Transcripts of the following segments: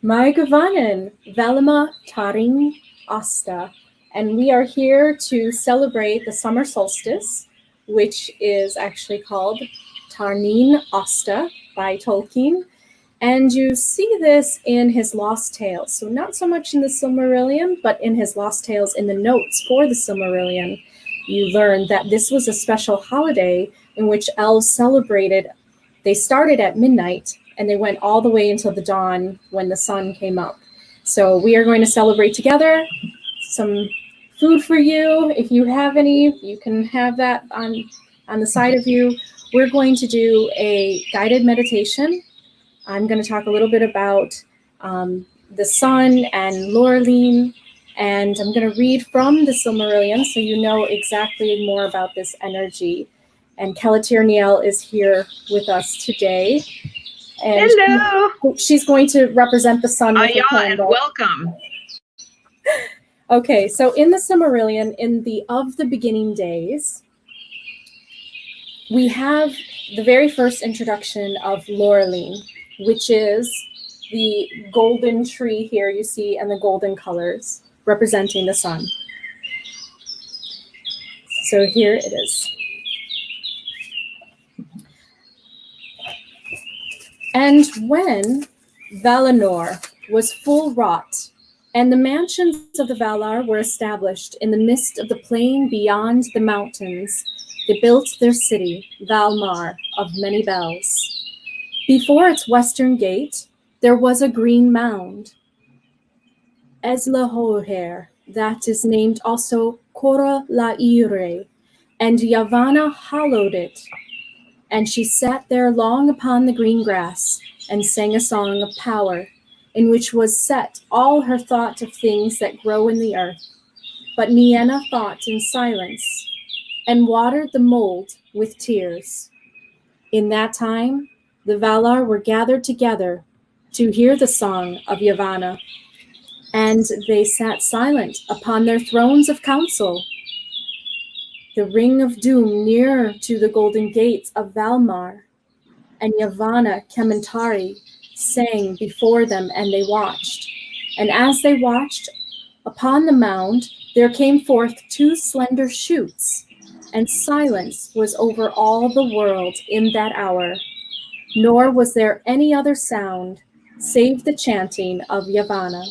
My Gavanen, Velima Taring Austa, and we are here to celebrate the Summer Solstice, which is actually called Tarnin Austa by Tolkien. And you see this in his Lost Tales. So not so much in the Silmarillion, but in his Lost Tales in the notes for the Silmarillion, you learn that this was a special holiday in which elves celebrated. They started at midnight and they went all the way until the dawn when the sun came up. So we are going to celebrate together. Some food for you. If you have any, you can have that on the side of you. We're going to do a guided meditation. I'm going to talk a little bit about the sun and Lorelin, and I'm going to read from the Silmarillion so you know exactly more about this energy. And Kelatir Niel is here with us today. And hello. She's going to represent the sun with her and welcome. Okay, so in the Silmarillion, in the Of the Beginning Days, we have the very first introduction of Lorelin, which is the golden tree here you see and the golden colors representing the sun. So here it is. And when Valinor was full wrought, and the mansions of the Valar were established in the midst of the plain beyond the mountains, they built their city, Valmar, of many bells. Before its western gate, there was a green mound, Eslahoher, that is named also Cora la Ire, and Yavanna hallowed it. And she sat there long upon the green grass, and sang a song of power, in which was set all her thought of things that grow in the earth. But Nienna thought in silence, and watered the mold with tears. In that time, the Valar were gathered together to hear the song of Yavanna, and they sat silent upon their thrones of council. The ring of doom near to the golden gates of Valmar, and Yavanna Kementari sang before them, and they watched. And as they watched, upon the mound there came forth two slender shoots, and silence was over all the world in that hour, nor was there any other sound save the chanting of Yavanna.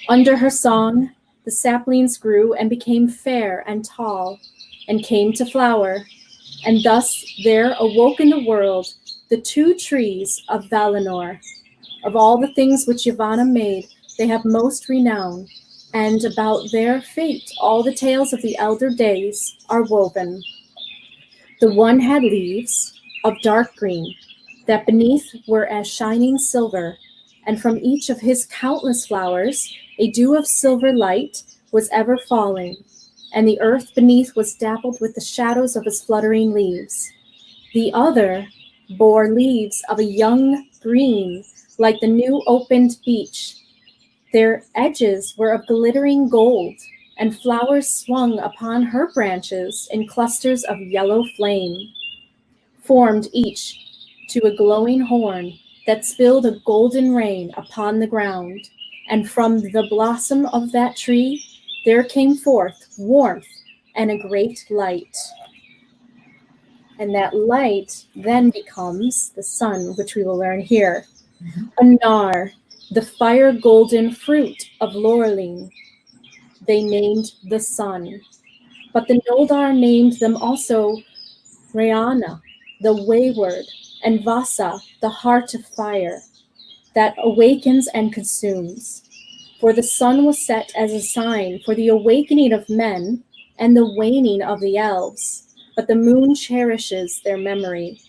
Under her song, the saplings grew and became fair and tall, and came to flower, and thus there awoke in the world the two trees of Valinor. Of all the things which Yavanna made, they have most renown, and about their fate all the tales of the elder days are woven. The one had leaves of dark green, that beneath were as shining silver, and from each of his countless flowers a dew of silver light was ever falling, and the earth beneath was dappled with the shadows of his fluttering leaves. The other bore leaves of a young green, like the new opened beech. Their edges were of glittering gold, and flowers swung upon her branches in clusters of yellow flame, formed each to a glowing horn that spilled a golden rain upon the ground. And from the blossom of that tree there came forth warmth and a great light. And that light then becomes the sun, which we will learn here. Anar, the fire golden fruit of Lorelin, they named the sun. But the Noldar named them also Rayana, the wayward, and Vasa, the heart of fire, that awakens and consumes. For the sun was set as a sign for the awakening of men and the waning of the elves, but the moon cherishes their memory.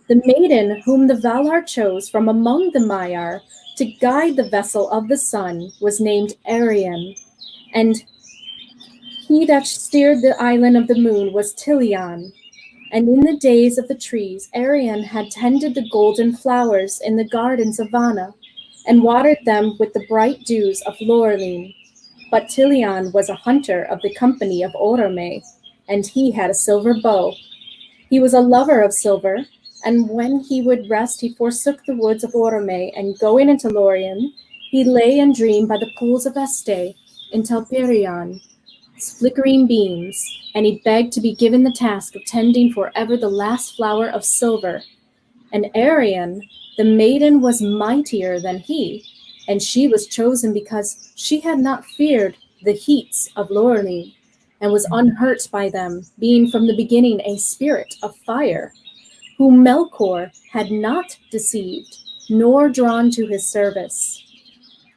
The maiden whom the Valar chose from among the Maiar to guide the vessel of the sun was named Arian, and he that steered the island of the moon was Tilion. And in the days of the trees, Arian had tended the golden flowers in the gardens of Vanna, and watered them with the bright dews of Lorelin. But Tilion was a hunter of the company of Orome, and he had a silver bow. He was a lover of silver, And when he would rest, he forsook the woods of Orome, and going into Lorien, he lay and dreamed by the pools of Este in Telperion, flickering beams, and he begged to be given the task of tending forever the last flower of silver. And Arian, the maiden, was mightier than he, and she was chosen because she had not feared the heats of Loreley, and was unhurt by them, being from the beginning a spirit of fire, whom Melkor had not deceived, nor drawn to his service.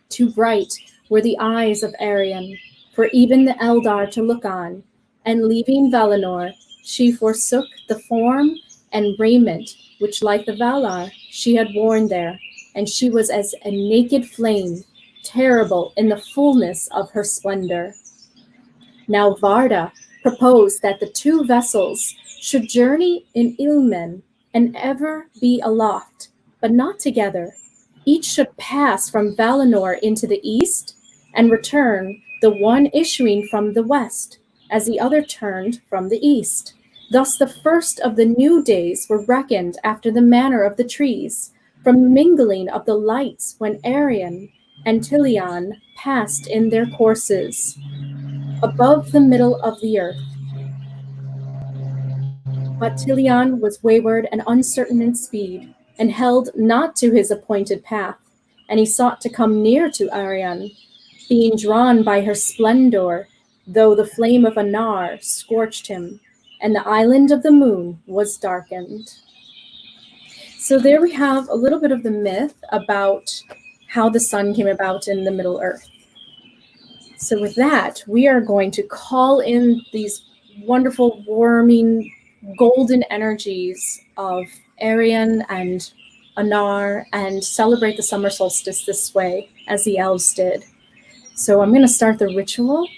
Too bright were the eyes of Arian, for even the Eldar to look on, and leaving Valinor, she forsook the form and raiment which, like the Valar, she had worn there, and she was as a naked flame, terrible in the fullness of her splendor. Now Varda proposed that the two vessels should journey in Ilmen and ever be aloft, but not together. Each should pass from Valinor into the east and return, the one issuing from the west, as the other turned from the east. Thus the first of the new days were reckoned after the manner of the trees, from mingling of the lights when Arian and Tilion passed in their courses, above the middle of the earth. But Tilion was wayward and uncertain in speed, and held not to his appointed path, and he sought to come near to Arian, being drawn by her splendor, though the flame of Anar scorched him, and the island of the moon was darkened. So there we have a little bit of the myth about how the sun came about in the Middle Earth. So with that, we are going to call in these wonderful, warming, golden energies of Arian and Anar and celebrate the summer solstice this way, as the elves did. So I'm going to start the ritual,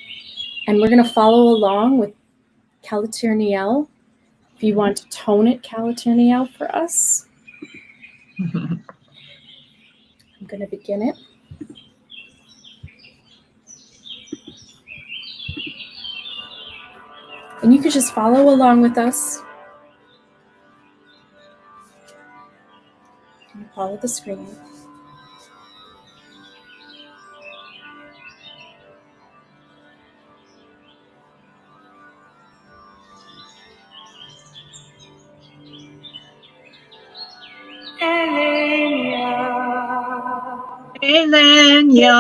and we're going to follow along with Calatirniel. If you want to tone it, Calatirniel, for us. I'm going to begin it. And you can just follow along with us. And follow the screen. Elenia.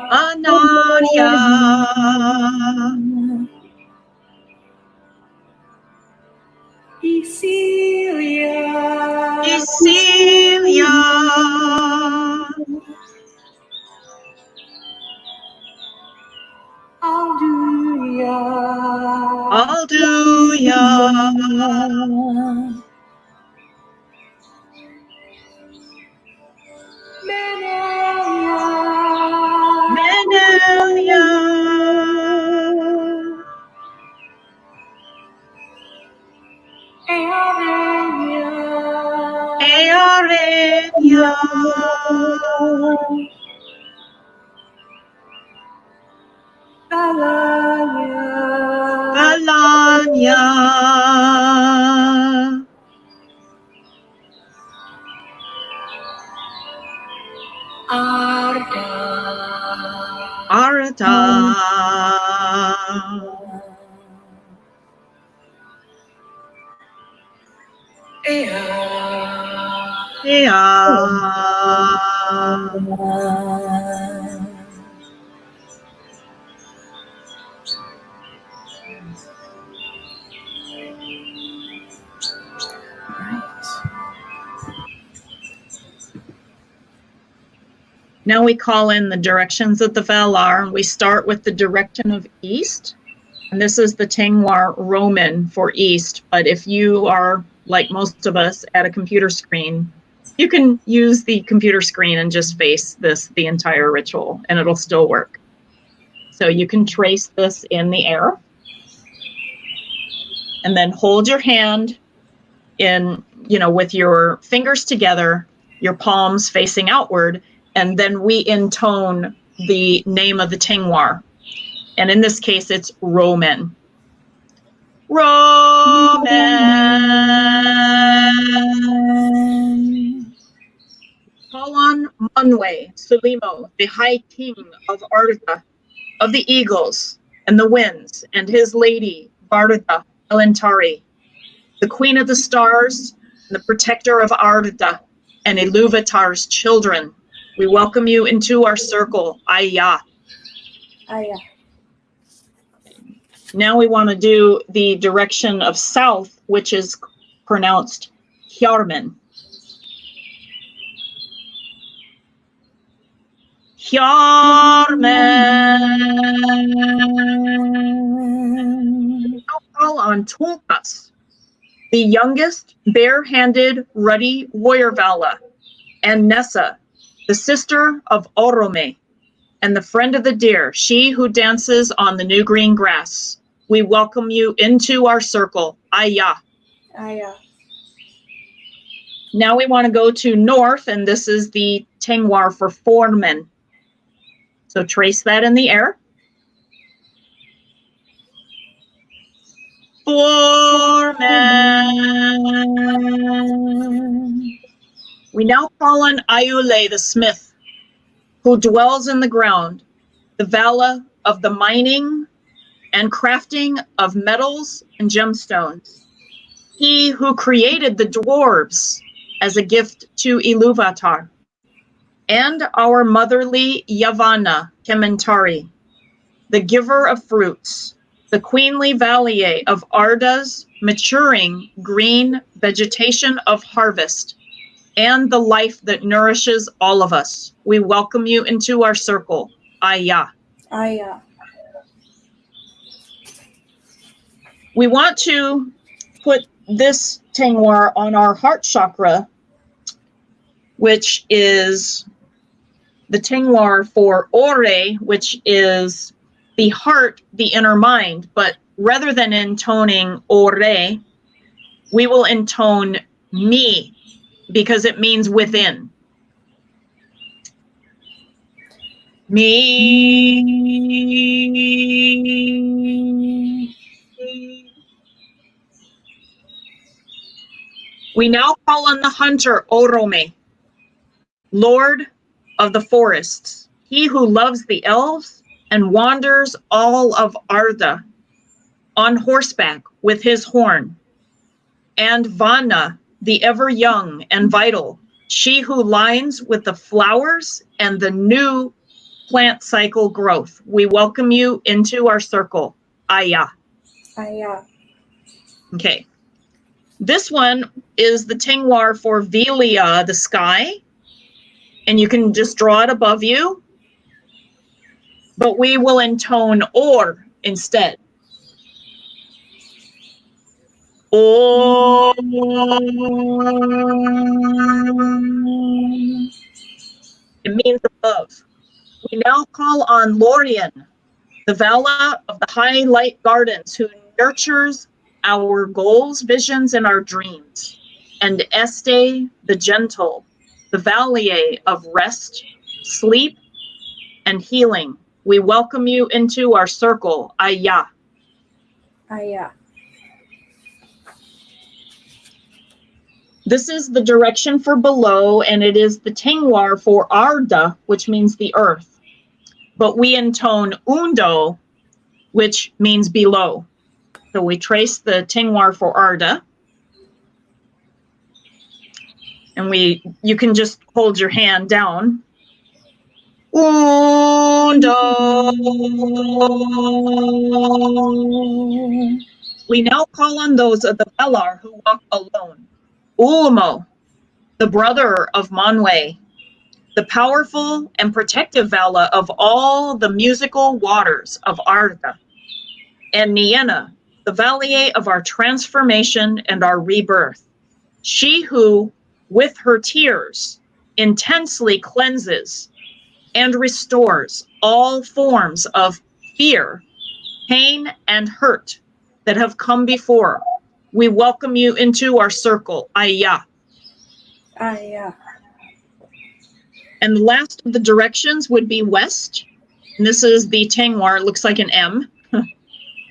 Anaria. Isilia. Alduya. Menelia. Earenia. Galania. Arda. Now we call in the directions of the Valar. We start with the Directive of East. And this is the Tengwar Roman for East. But if you are, like most of us, at a computer screen, you can use the computer screen and just face the entire ritual, and it'll still work. So you can trace this in the air. And then hold your hand in, with your fingers together, your palms facing outward, and then we intone the name of the Tengwar. And in this case, it's Roman. Roman. Call on Manwe Sulimo, the High King of Arda, of the Eagles and the Winds, and his lady, Barda Elentari, the Queen of the Stars, and the Protector of Arda, and Iluvatar's children. We welcome you into our circle, Aya. Aya. Now we want to do the direction of south, which is pronounced Hjarmen. Hjarmen. Call on Tulkas, the youngest, bare-handed, ruddy warrior Vala, and Nessa, the sister of Orome, and the friend of the deer, she who dances on the new green grass. We welcome you into our circle, Aya. Aya. Now we want to go to north, and this is the Tengwar for Formen. So trace that in the air. Formen. We now call on Ayule the smith, who dwells in the ground, the Vala of the mining and crafting of metals and gemstones. He who created the dwarves as a gift to Iluvatar, and our motherly Yavanna Kementari, the giver of fruits, the queenly Valier of Arda's maturing green vegetation of harvest, and the life that nourishes all of us. We welcome you into our circle, Aya. Aya. We want to put this Tengwar on our heart chakra, which is the Tengwar for Ore, which is the heart, the inner mind. But rather than intoning Ore, we will intone mi, because it means within. Me. We now call on the hunter, Orome, Lord of the forests, he who loves the elves and wanders all of Arda on horseback with his horn, and Vana, the ever young and vital, she who lines with the flowers and the new plant cycle growth. We welcome you into our circle, Aya. Aya. Okay. This one is the Tengwar for Velia, the sky, and you can just draw it above you, but we will intone or instead. Or. It means above. We now call on Lorien, the Vala of the High Light Gardens, who nurtures our goals, visions, and our dreams, and Este, the gentle, the Valier of rest, sleep, and healing. We welcome you into our circle, Aya. Aya. This is the direction for below, and it is the Tengwar for Arda, which means the earth. But we intone Undo, which means below. So we trace the Tengwar for Arda. And you can just hold your hand down. Undo. We now call on those of the Valar who walk alone. Ulmo, the brother of Manwe, the powerful and protective Vala of all the musical waters of Arda, and Nienna, the Valier of our transformation and our rebirth, she who, with her tears, intensely cleanses and restores all forms of fear, pain, and hurt that have come before. We welcome you into our circle, Aya. Aya. And the last of the directions would be west. And this is the Tengwar. It looks like an M.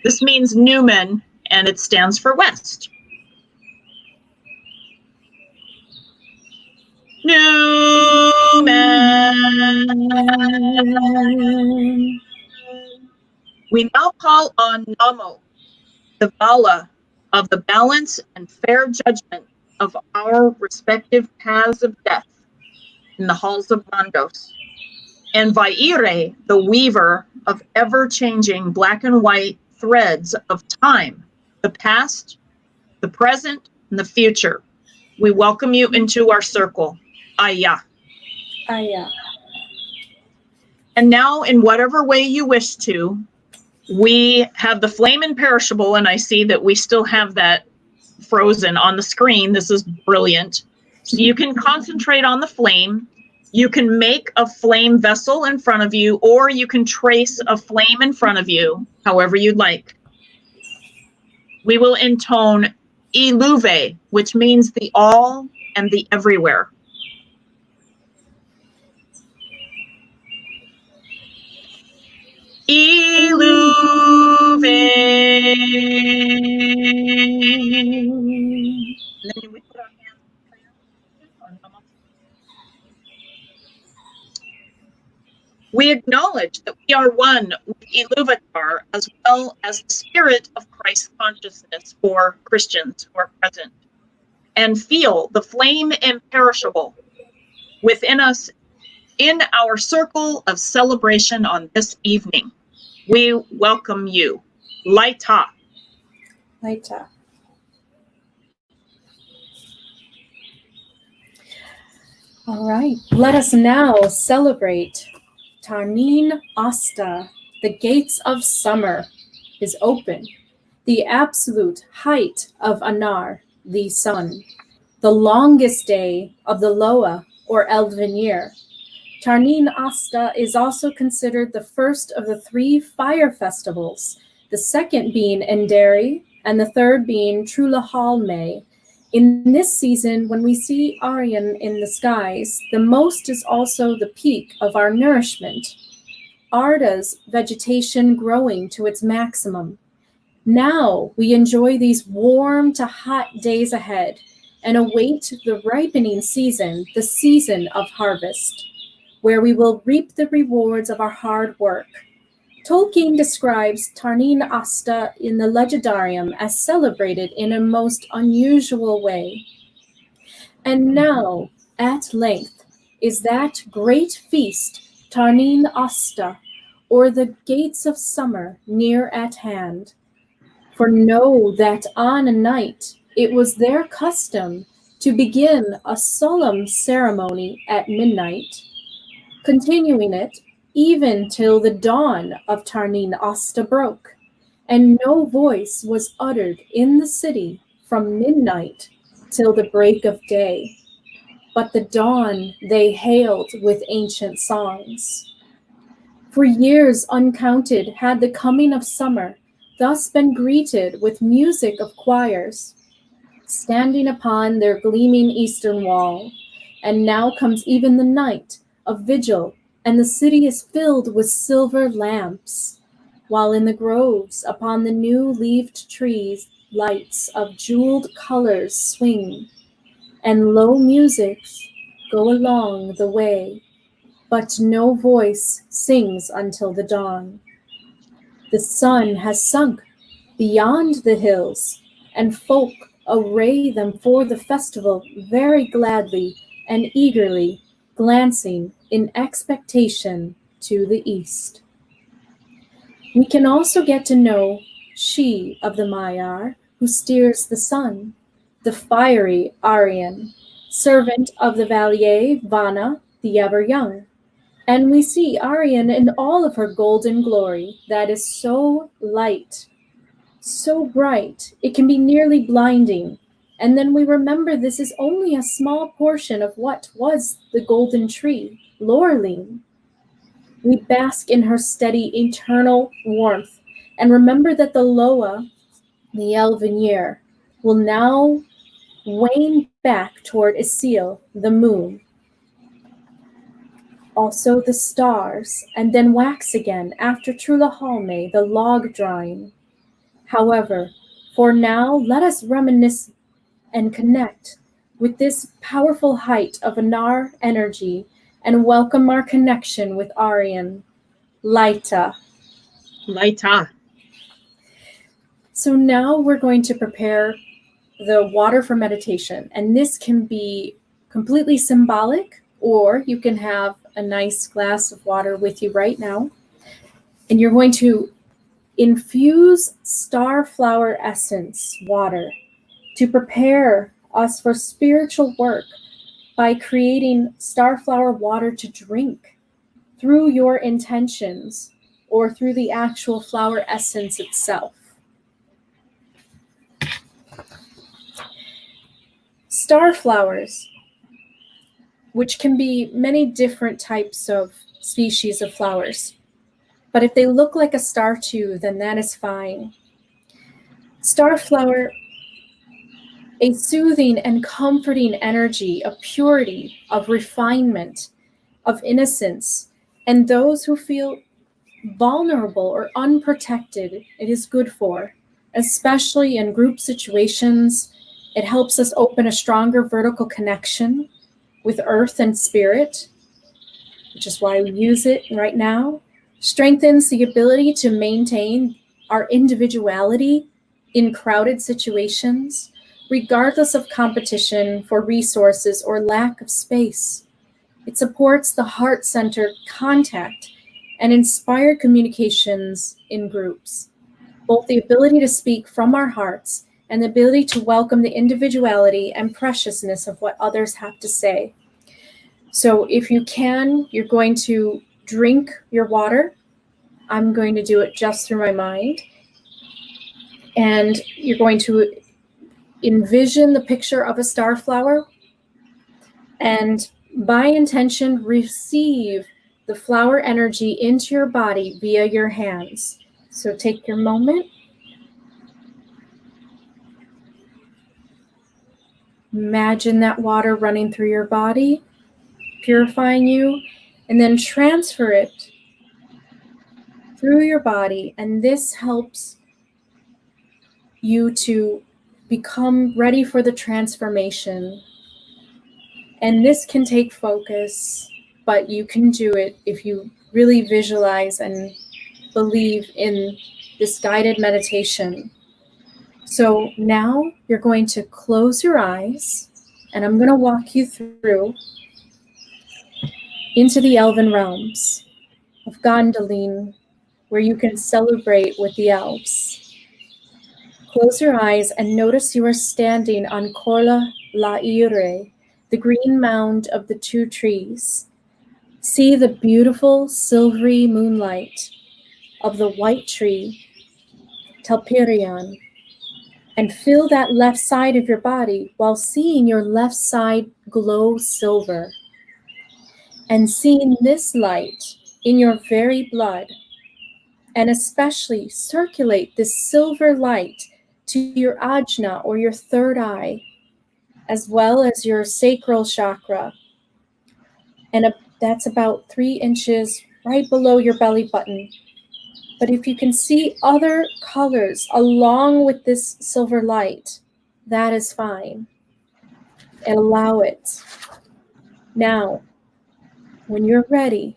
This means Newman, and it stands for west. Newman. We now call on Namo, the Vala of the balance and fair judgment of our respective paths of death in the halls of Mandos, and Vaire, the weaver of ever-changing black and white threads of time, the past, the present, and the future. We welcome you into our circle. Aya. Aya. And now, in whatever way you wish to, we have the flame imperishable, and I see that we still have that frozen on the screen. This is brilliant. So you can concentrate on the flame. You can make a flame vessel in front of you, or you can trace a flame in front of you, however you'd like. We will intone Iluve, which means the all and the everywhere. Iluve. And then we put our hands in prayer. We acknowledge that we are one with Iluvatar, as well as the spirit of Christ consciousness for Christians who are present, and feel the flame imperishable within us in our circle of celebration on this evening. We welcome you. Laita. Laita. All right, let us now celebrate Tarnin Austa. The gates of summer is open. The absolute height of Anar, the sun. The longest day of the Loa, or Elven year. Tarnin Austa is also considered the first of the 3 fire festivals, the second being Enderi, and the third being Trulahalme. In this season, when we see Aryan in the skies, the most is also the peak of our nourishment. Arda's vegetation growing to its maximum. Now we enjoy these warm to hot days ahead and await the ripening season, the season of harvest, where we will reap the rewards of our hard work. Tolkien describes Tarnin Austa in the Legendarium as celebrated in a most unusual way. And now, at length, is that great feast, Tarnin Austa, or the gates of summer, near at hand. For know that on a night it was their custom to begin a solemn ceremony at midnight, continuing it even till the dawn of Tarnin Austa broke, and no voice was uttered in the city from midnight till the break of day. But the dawn they hailed with ancient songs. For years uncounted had the coming of summer thus been greeted with music of choirs, standing upon their gleaming eastern wall, and now comes even the night of vigil, and the city is filled with silver lamps, while in the groves upon the new-leaved trees lights of jeweled colors swing, and low musics go along the way, but no voice sings until the dawn. The sun has sunk beyond the hills, and folk array them for the festival very gladly and eagerly, glancing in expectation to the east. We can also get to know she of the Maiar, who steers the sun, the fiery Aryan, servant of the Valier Vana, the ever-young. And we see Aryan in all of her golden glory that is so light, so bright, it can be nearly blinding. And then we remember this is only a small portion of what was the golden tree, Lorleen. We bask in her steady, eternal warmth and remember that the Loa, the Elven year, will now wane back toward Isil, the moon. also the stars, and then wax again after Trulahalme, the log drawing. However, for now, let us reminisce and connect with this powerful height of Anar energy and welcome our connection with Aryan, Laita. Laita. So now we're going to prepare the water for meditation, and this can be completely symbolic, or you can have a nice glass of water with you right now, and you're going to infuse Starflower essence water to prepare us for spiritual work by creating Starflower water to drink through your intentions or through the actual flower essence itself. Starflowers, which can be many different types of species of flowers, but if they look like a star too, then that is fine. Starflower, a soothing and comforting energy of purity, of refinement, of innocence, and those who feel vulnerable or unprotected, it is good for, especially in group situations. It helps us open a stronger vertical connection with earth and spirit, which is why we use it right now. Strengthens the ability to maintain our individuality in crowded situations, regardless of competition for resources or lack of space. It supports the heart-centered contact and inspired communications in groups, both the ability to speak from our hearts and the ability to welcome the individuality and preciousness of what others have to say. So if you can, you're going to drink your water. I'm going to do it just through my mind. And you're going to envision the picture of a starflower and by intention receive the flower energy into your body via your hands. So take your moment. Imagine that water running through your body, purifying you, and then transfer it through your body. And this helps you to become ready for the transformation. And this can take focus, but you can do it if you really visualize and believe in this guided meditation. So now you're going to close your eyes, and I'm going to walk you through into the Elven realms of Gondolin, where you can celebrate with the elves. Close your eyes and notice you are standing on Corla La'ire, the green mound of the two trees. See the beautiful silvery moonlight of the white tree, Telperion, and feel that left side of your body while seeing your left side glow silver. And seeing this light in your very blood, and especially circulate this silver light to your ajna or your third eye, as well as your sacral chakra. And that's about 3 inches right below your belly button. But if you can see other colors along with this silver light, that is fine. And allow it. Now, when you're ready,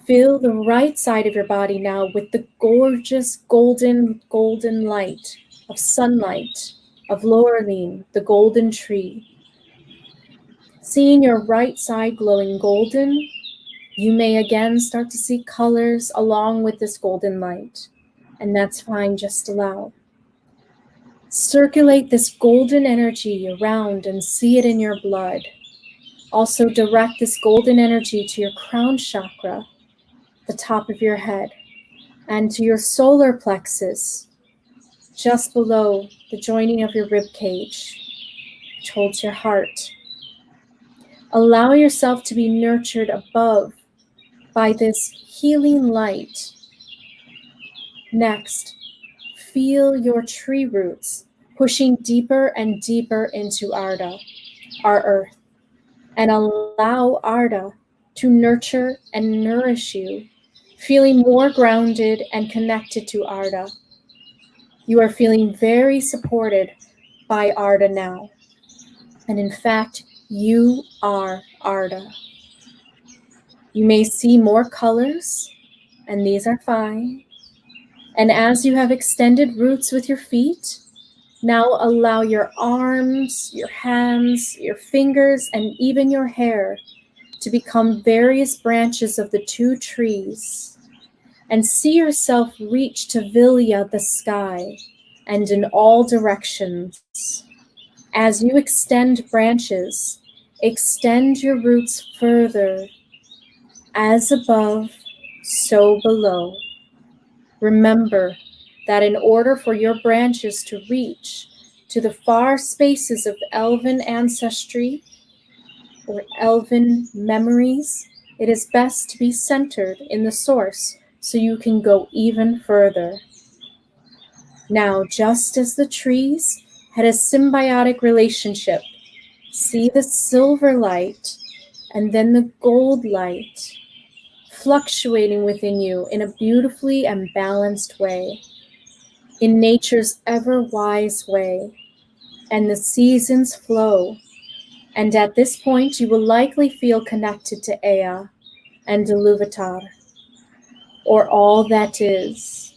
fill the right side of your body now with the gorgeous golden light of sunlight, of Laureline, the golden tree. Seeing your right side glowing golden, you may again start to see colors along with this golden light, and that's fine, just allow. Circulate this golden energy around and see it in your blood. Also direct this golden energy to your crown chakra, the top of your head, and to your solar plexus, just below the joining of your rib cage, which holds your heart. Allow yourself to be nurtured above by this healing light. Next, feel your tree roots pushing deeper and deeper into Arda, our earth, and allow Arda to nurture and nourish you, feeling more grounded and connected to Arda. You are feeling very supported by Arda now. And in fact, you are Arda. You may see more colors, and these are fine. And as you have extended roots with your feet, now allow your arms, your hands, your fingers, and even your hair to become various branches of the two trees. And see yourself reach to Vilya, the sky, and in all directions. As you extend branches, extend your roots further. As above, so below. Remember that in order for your branches to reach to the far spaces of Elven ancestry or Elven memories, it is best to be centered in the source so you can go even further. Now, just as the trees had a symbiotic relationship, see the silver light and then the gold light fluctuating within you in a beautifully and balanced way, in nature's ever-wise way, and the seasons flow. And at this point, you will likely feel connected to Ea and Iluvatar, or all that is.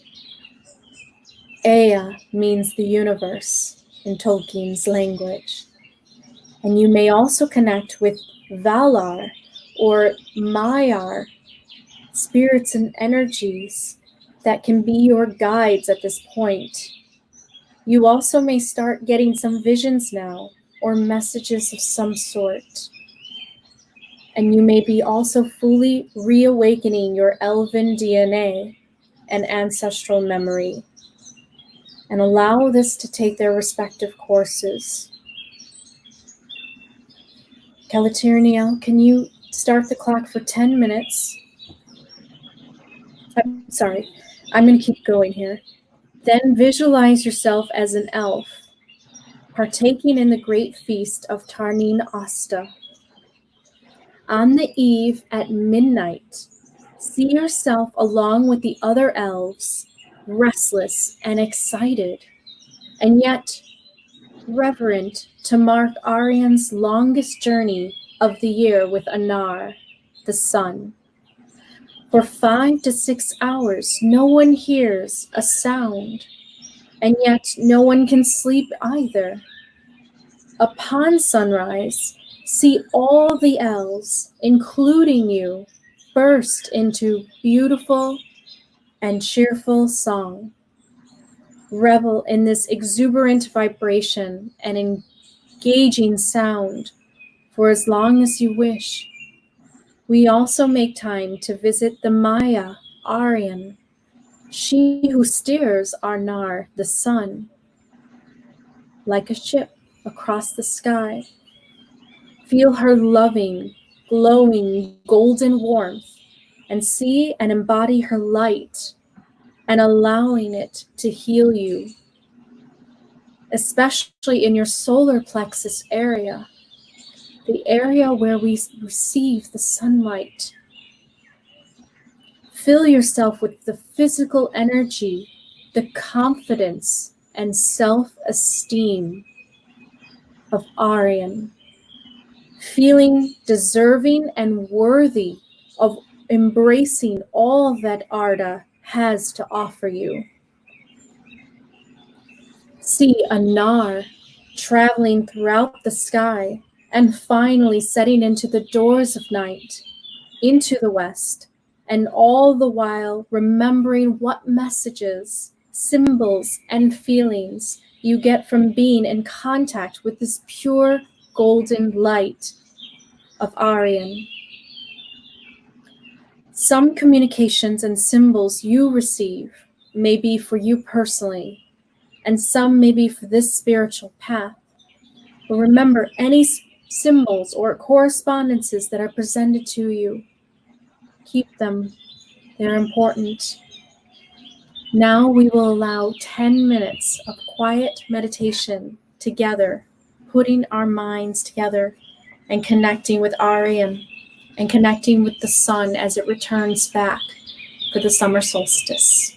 Ea means the universe in Tolkien's language. And you may also connect with Valar or Maiar, spirits and energies that can be your guides at this point. You also may start getting some visions now or messages of some sort. And you may be also fully reawakening your Elven DNA and ancestral memory. And allow this to take their respective courses. Calatirniel, can you start the clock for 10 minutes? I'm sorry, I'm going to keep going here. Then visualize yourself as an elf, partaking in the great feast of Tarnin Austa. On the eve at midnight, see yourself along with the other elves, restless and excited, and yet reverent to mark Arian's longest journey of the year with Anar, the sun. For 5 to 6 hours, no one hears a sound, and yet no one can sleep either. Upon sunrise, see all the elves, including you, burst into beautiful and cheerful song. Revel in this exuberant vibration and engaging sound for as long as you wish. We also make time to visit the Maya, Aryan, she who steers Arnar, the sun, like a ship across the sky. Feel her loving, glowing, golden warmth, and see and embody her light, and allowing it to heal you, especially in your solar plexus area, the area where we receive the sunlight. Fill yourself with the physical energy, the confidence, and self-esteem of Aryan, feeling deserving and worthy of embracing all that Arda has to offer you. See Anar traveling throughout the sky and finally setting into the doors of night, into the west, and all the while remembering what messages, symbols, and feelings you get from being in contact with this pure golden light of Aryan. Some communications and symbols you receive may be for you personally, and some may be for this spiritual path. But remember, any symbols or correspondences that are presented to you, keep them. They're important. Now we will allow 10 minutes of quiet meditation together, putting our minds together and connecting with Aryan. and connecting with the sun as it returns back for the summer solstice.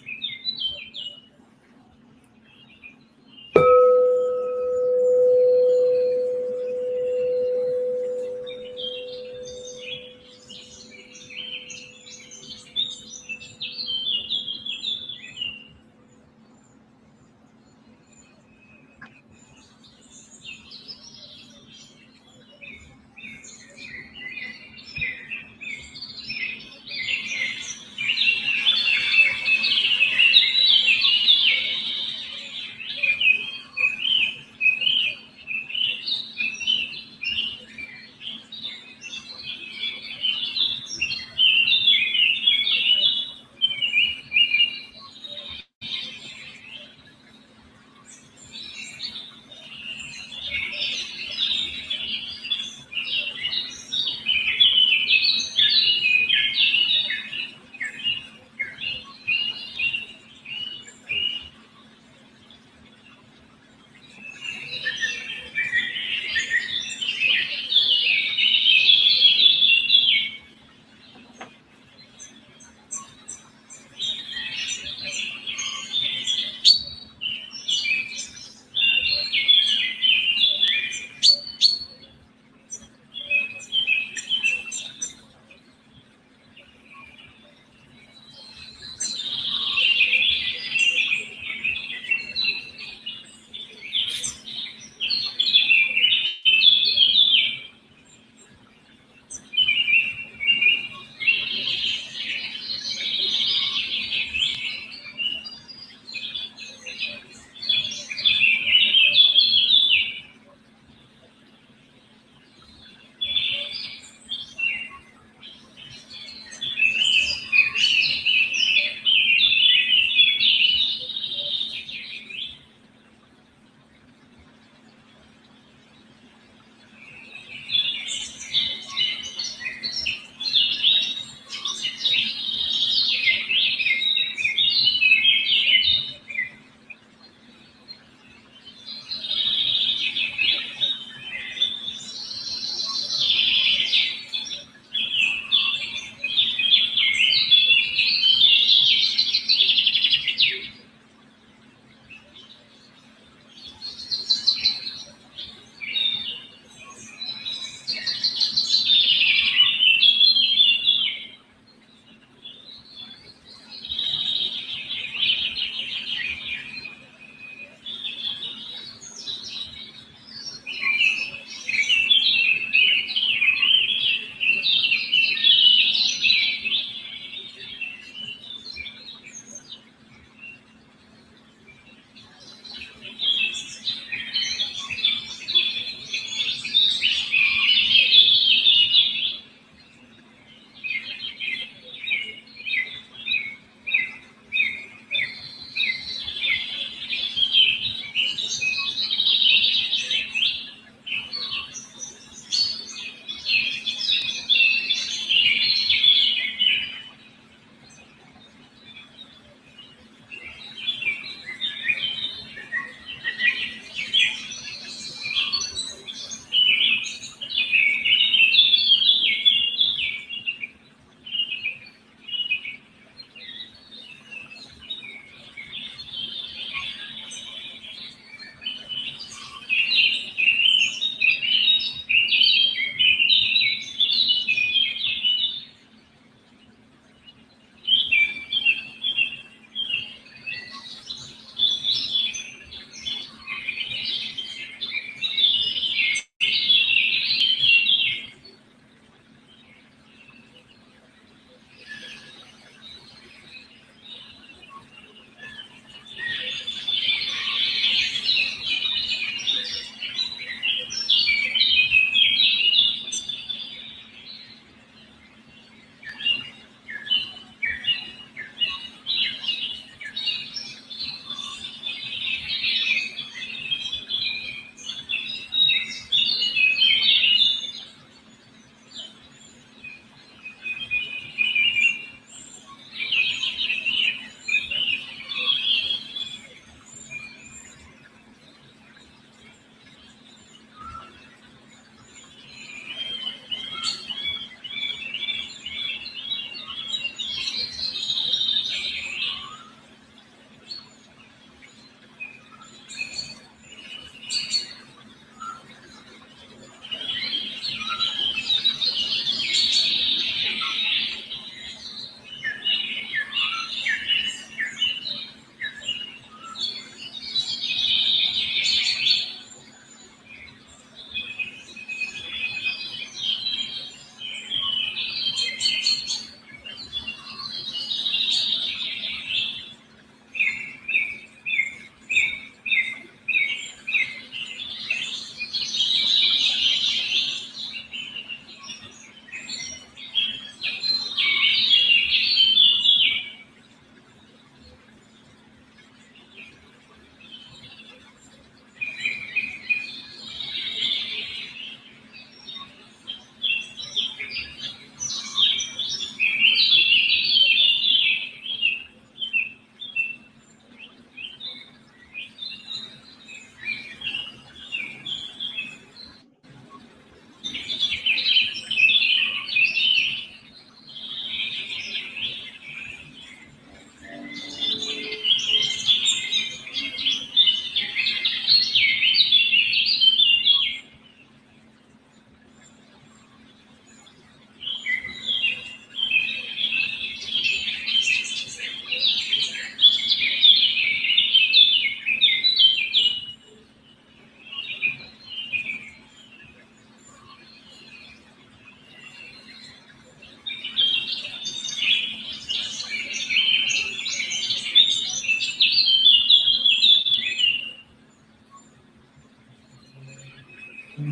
May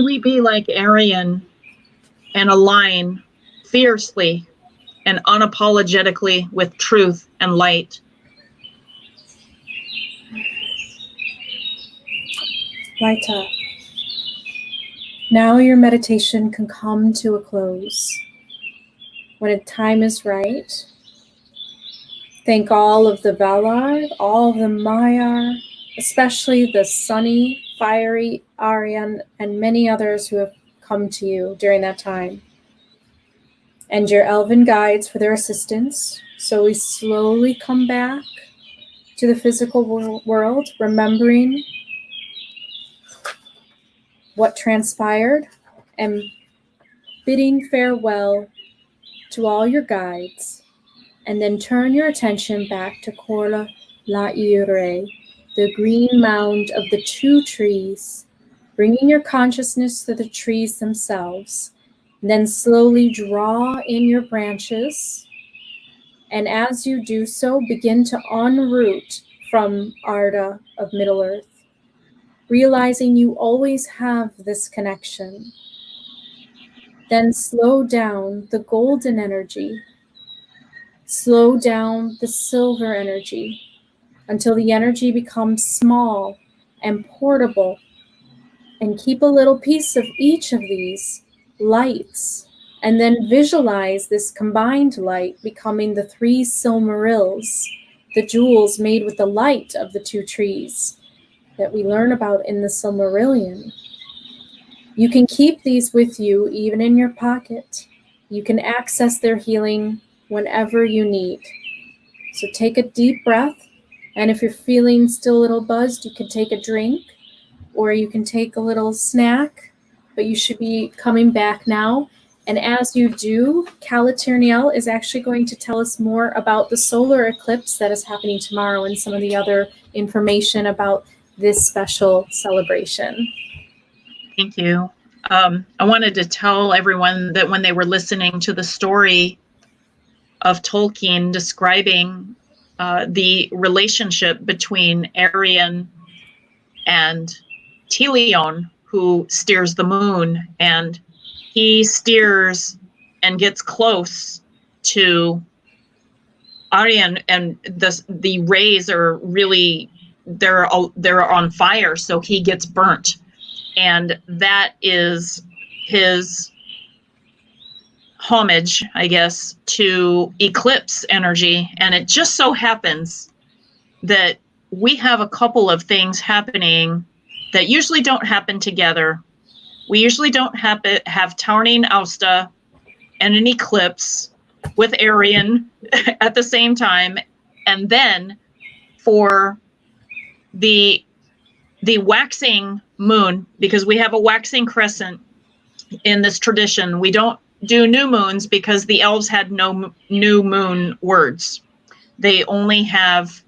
we be like Arian and align fiercely and unapologetically with truth and light. Light up. Now your meditation can come to a close. When a time is right, thank all of the Valar, all of the Maiar, especially the sunny, fiery Aryan, and many others who have come to you during that time. And your Elven guides for their assistance. So we slowly come back to the physical world, remembering what transpired and bidding farewell to all your guides. And then turn your attention back to Corla La'ire, the green mound of the two trees, bringing your consciousness to the trees themselves. And then slowly draw in your branches. And as you do so, begin to unroot from Arda of Middle-earth, realizing you always have this connection. Then slow down the golden energy. Slow down the silver energy until the energy becomes small and portable, and keep a little piece of each of these lights, and then visualize this combined light becoming the 3 Silmarils the jewels made with the light of the two trees that we learn about in the Silmarillion. You can keep these with you even in your pocket. You can access their healing whenever you need. So take a deep breath, and if you're feeling still a little buzzed, you can take a drink, or you can take a little snack, but you should be coming back now. And as you do, Calatirniel is actually going to tell us more about the solar eclipse that is happening tomorrow and some of the other information about this special celebration. Thank you. I wanted to tell everyone that when they were listening to the story of Tolkien describing the relationship between Arian and Telion, who steers the moon, and he steers and gets close to Arian, and the rays are really they're on fire, so he gets burnt, and that is his homage, I guess, to eclipse energy. And it just so happens that we have a couple of things happening that usually don't happen together. We usually don't have Tarnin, Austa, and an eclipse with Arian at the same time. And then for the waxing moon, because we have a waxing crescent in this tradition, we don't do new moons because the elves had no new moon words. They only have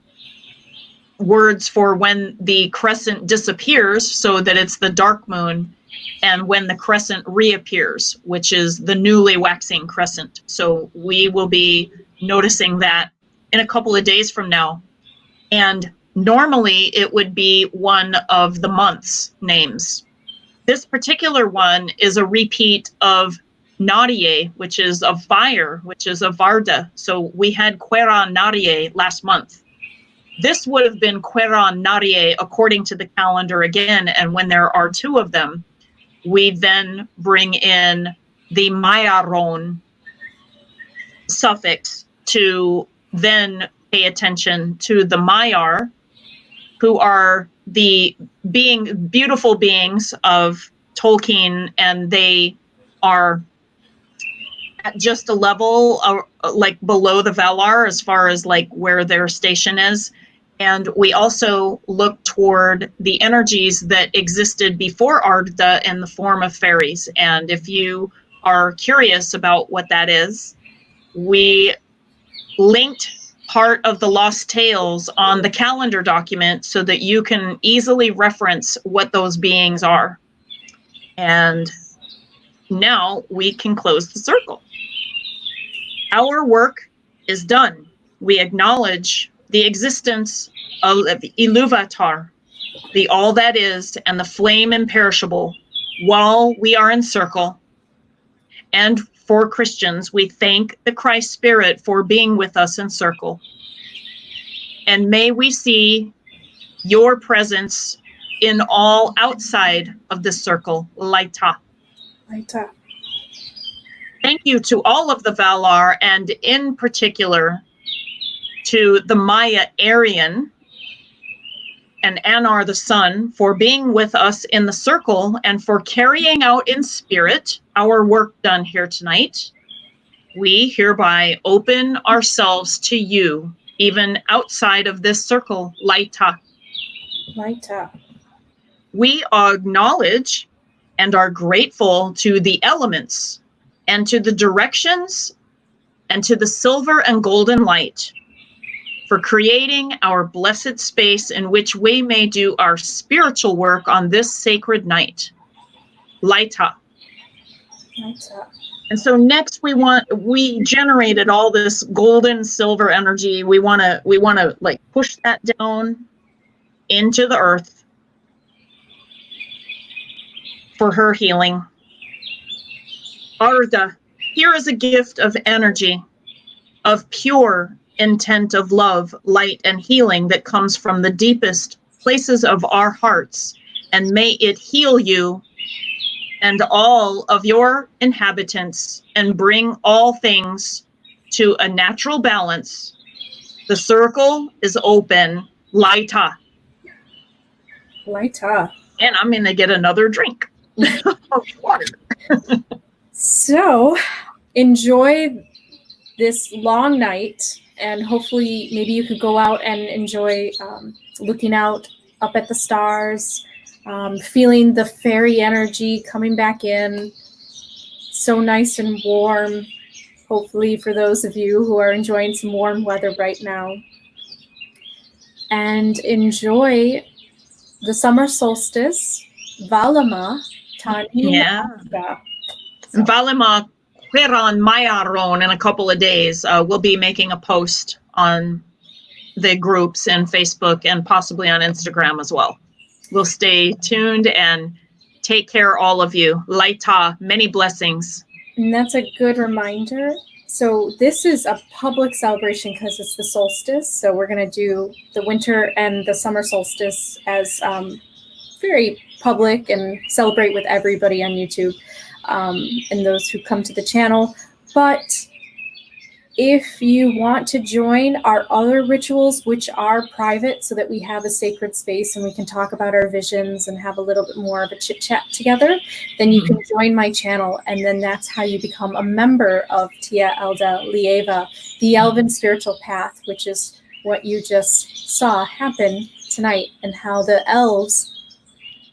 words for when the crescent disappears, so that it's the dark moon, and when the crescent reappears, which is the newly waxing crescent. So we will be noticing that in a couple of days from now. And normally it would be one of the month's names. This particular one is a repeat of Narie, which is of fire, which is of Varda. So we had Queran Narie last month. This would have been Queran Narie according to the calendar again, and when there are two of them, we then bring in the Mayaron suffix to then pay attention to the Maiar, who are the beautiful beings of Tolkien, and they are at just a level like below the Valar as far as like where their station is. And we also look toward the energies that existed before Arda in the form of fairies. And if you are curious about what that is, we linked part of the Lost Tales on the calendar document so that you can easily reference what those beings are. And now we can close the circle. Our work is done. We acknowledge the existence of Iluvatar, the all that is, and the flame imperishable, while we are in circle. And for Christians, we thank the Christ Spirit for being with us in circle. And may we see your presence in all outside of this circle, Laita. Laita. Thank you to all of the Valar, and in particular to the Maya Arian and Anar the Sun, for being with us in the circle and for carrying out in spirit our work done here tonight. We hereby open ourselves to you, even outside of this circle, Laita. Laita. We acknowledge and are grateful to the elements and to the directions and to the silver and golden light for creating our blessed space in which we may do our spiritual work on this sacred night. Laita. Laita. And so next we generated all this golden silver energy. We want to like push that down into the earth for her healing. Arda, here is a gift of energy, of pure intent of love, light, and healing that comes from the deepest places of our hearts, and may it heal you and all of your inhabitants and bring all things to a natural balance The circle is open. Laita. Laita. And I'm going to get another drink of water. So enjoy this long night, and hopefully maybe you could go out and enjoy looking out up at the stars, feeling the fairy energy coming back in. So nice and warm, hopefully for those of you who are enjoying some warm weather right now. And enjoy the summer solstice, Valama, Tarnin, Yeah. Austa. And Valima Quiran Mayaron in a couple of days. We'll be making a post on the groups and Facebook and possibly on Instagram as well. We'll stay tuned and take care, all of you. Laita, many blessings. And that's a good reminder. So this is a public celebration because it's the solstice. So we're going to do the winter and the summer solstice as very public and celebrate with everybody on YouTube and those who come to the channel. But if you want to join our other rituals, which are private, so that we have a sacred space and we can talk about our visions and have a little bit more of a chit chat together, then you can join my channel. And then that's how you become a member of Tia Elda Lieva, the Elven spiritual path, which is what you just saw happen tonight, and how the elves,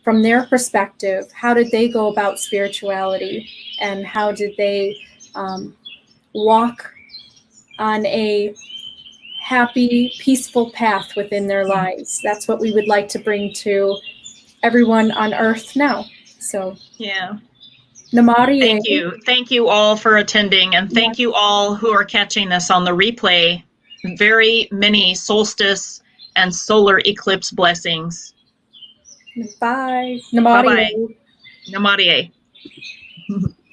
from their perspective, how did they go about spirituality, and how did they walk on a happy, peaceful path within their lives. That's what we would like to bring to everyone on Earth now. So, yeah. Namarie. Thank you. Thank you all for attending, and thank you all who are catching this on the replay. Very many solstice and solar eclipse blessings. Bye. Namarie. Bye-bye. Namarie.